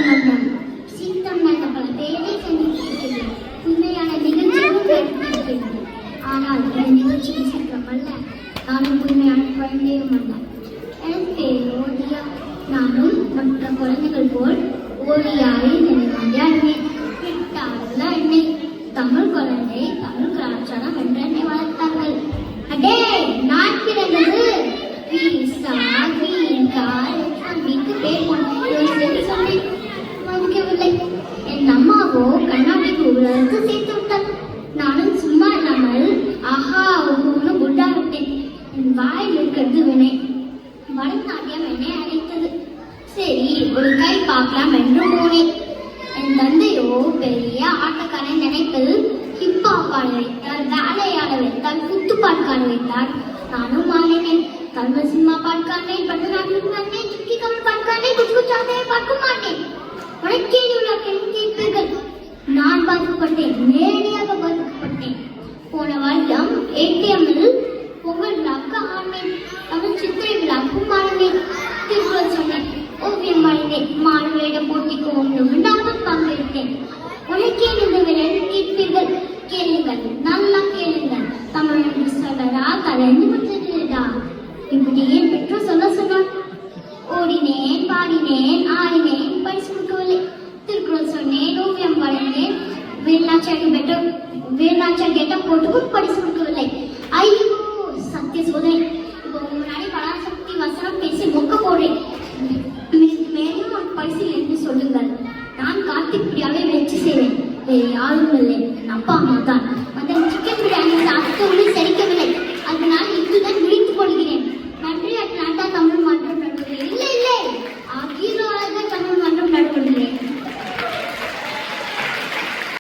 வண்ணம் சித்தம் நல்ல பல பேரை சந்தித்திருக்கிறது. உண்மையான நிகழ்ச்சியும் நடத்தியிருக்கிறது. ஆனால் இந்த நிகழ்ச்சியின் சித்திரம் அல்ல, நானும் உண்மையான குழந்தையும் அல்ல. எனக்கு பேர் ஓடியா. நானும் மற்ற குழந்தைகள் போல் ஓடியாரை நினைவாண்டியாடுவேன். விட்டாள என்னை தமிழ் குழந்தை, தமிழ் கலாச்சாரம் என்று என்னை வளர்த்தார்கள். அடே, நான் பிறந்தது வீட்டு பேர் சொன்னேன். மதிக்கவில்லை. என் அம்மாவோ கண்ணாடி கூகுளருக்கு சேர்த்து விட்டார். நானும் சும்மா இல்லாமல் ஆஹா ஒன்று குண்டா விட்டேன். என் வாயில் இருக்கிறது வினை. பரதநாட்டியம் என்னை அழைத்தது. சரி, ஒரு கை பார்க்கலாம் என்று போனேன். என் தந்தையோ பெரிய ஆட்டக்காரன் நினைப்பில் ஹிப்ஹாப் ஆட வைத்தார், வேலை ஆட வைத்தார், குத்துப்பாட்டு ஆட வைத்தார். நானும் ஆடினேன். தமிழ் சினிமா பார்க்கானேன், பரதநாட்டியம் கண்டேன், துக்கி கமல் பார்க்கானேன், குச்சாதையை பார்க்க மாட்டேன். உனக்கே கேட்பீர்கள். நான் பாதிக்கப்பட்டேன், நேரடியாக பாதிக்கப்பட்டேன். போன வருடம் ஏடிஎம்மில் பொங்கல் விழாவுக்கு ஆடினேன். தமிழ் சித்திரை விழாவுக்கும் ஆடினேன். திருக்குறள் சொன்னேன், ஓவியம் ஆடினேன். மாணவரிட போட்டிக்கு ஒன்று நானும் பங்கெடுத்தேன். உனக்கே இந்த விரைவில் கேட்பீர்கள். கேளுங்கள், நல்லா கேளுங்கள். தமிழ் என்று சொல்லடா, கலந்து விட்டுடா. இப்படி ஏன் பெற்றோர் சொல்ல சொன்னார்? ஓடினேன், பாடினேன், ஆடினேன், பரிசு கொடுக்கவில்லை. திருக்குறள் சொன்னேன், ஓவியம் வரைந்தேன், வேலாச்சாரி கேட்ட போட்டுக்கும் பரிசு கொடுக்கவில்லை. ஐயோ, சத்திய சோதனை. இப்போ முன்னாடி பராசக்தி வசனம் பேசி மொக்க போடுறேன். மேலும் ஒரு பரிசு என்று சொல்லுங்கள். நான் கார்த்திக் பிரியாவை வெற்றி செய்வேன். வேறு யாரும் இல்லை, என் அப்பா அம்மா தான். அந்த சிக்கன் பிரியாணி சாப்பிட்டு செரிக்கவில்லை. அதனால் இதுதான்